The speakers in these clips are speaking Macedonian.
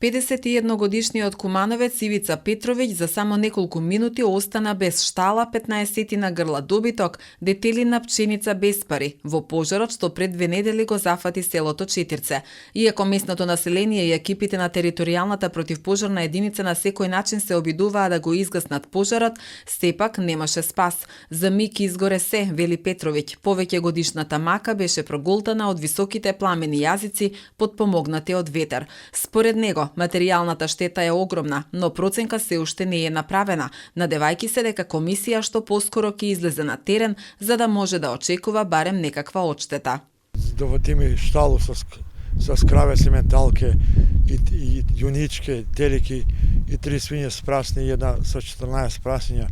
51-годишниот кумановец Ивица Петровиќ за само неколку минути остана без штала, 15 грла добиток, детелина пченица без пари во пожарот што пред 2 недели го зафати селото Четирце. Иако местното население и екипите на територијалната противпожарна единица на секој начин се обидуваа да го изгаснат пожарот, сепак немаше спас. За миг изгоре се, вели Петровиќ. Повеќе годишната мака беше проголтана од високите пламени јазици, потпомогнати од ветер. Според него, материјалната штета е огромна, но проценка се уште не е направена, надевајќи се дека комисија што поскоро ќе излезе на терен за да може да очекува барем некаква одштета. Доводими шталу со краве сементалке и јуничке, телики и 3 свиње спрасни и една со 14 прасиња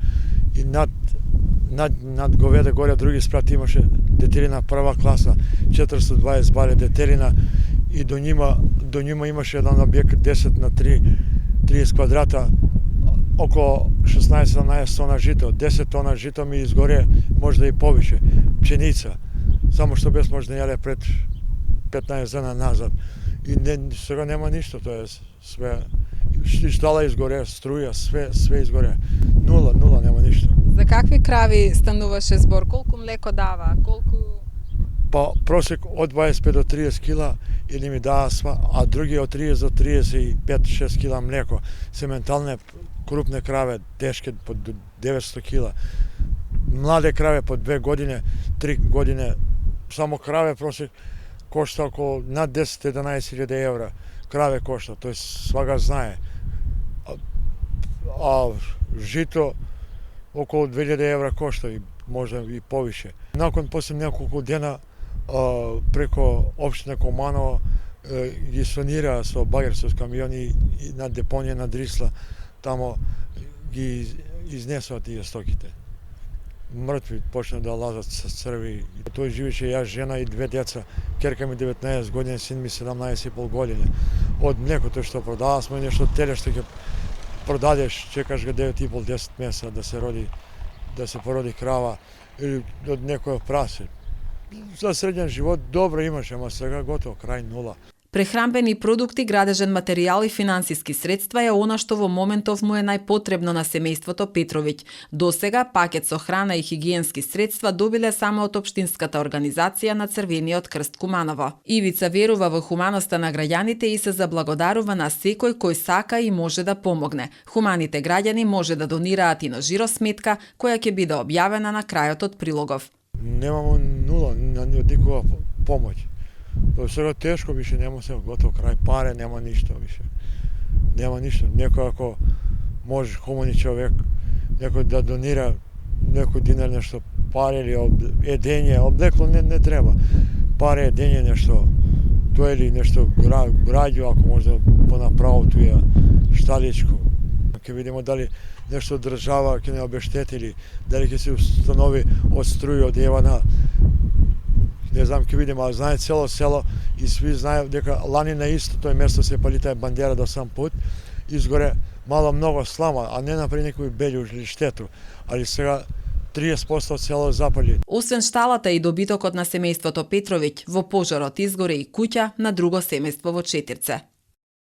и над говеде горе други спрати имаше детелина прва класа, 420 баре детелина и до нима имаше еден објект 10 на 30 квадрата, около 16-17 тона жито, 10 тона жито ми изгоре, можда и повише, пченица, само што без можда јаде пред 15 дена назад. И сега нема ништо, тоа е све, штала изгоре, струја, све изгоре. Нула, нема ништо. За какви крави стануваше збор? Колку млеко дава? Колку... Па просек од 25 до 30 кила или ми дава сва, а други од 30 до 35-6 кила млеко. Сементалне крупне краве, тешке по 900 кила. Младе краве по 2 години, 3 години. Само краве просек кошта около над 10-11 хиляди евра. Краве кошта, тој свага знае. А жито околу 2000 евра кошта и можда и повише. Након после неколку дена преко општина Куманово ги сонира со багер со камиони и на депонија на Дрисла, тамо ги изнесоа тие стоките. Мртви почна да лазат со црви. Тој живеше јас, жена и 2 деца. Керка ми 19 години, син ми 17,5 години. Од млекото што продава сме нешто теле што ќе продадеш, чекаш ga 9,5-10 месеца да се породи крава или од некој прасе. За среден живот добро имаше, ама сега готово, крај нула. Прехранбени продукти, градежен материјал и финансиски средства е она што во моментов му е најпотребно на семејството Петровиќ. Досега пакет со храна и хигиенски средства добиле само од општинската организација на Црвениот крст Куманово. Ивица верува во хуманоста на граѓаните и се заблагодарува на секој кој сака и може да помогне. Хуманите граѓани може да донираат и на жиросметка која ќе биде објавена на крајот од прилогов. Немамо нула, од никога помоќ. Тоа сега тешко више, нема се готово крај, паре, нема ништо више. Нема ништо. Некој ако може хумани човек, некој да донира некој динар нешто, паре или едење, облекло не треба. Паре, едење нешто, тоа или нешто граѓу, ако може да понаправо туја шталичко. Ќе видиме дали нешто држава ќе не обештетили, дали ќе се установи од струја, од Евана, не знам, ќе видиме, а знае цело село и сви знаат дека лани на исто тој место се пали тај бандера до сам пут, изгоре мало многу слама, а не направи некој белју или штету, али сега 30% од село запали. Освен шталата и добитокот на семејството Петровиќ, во пожарот изгоре и куќа на друго семејство во Четирце.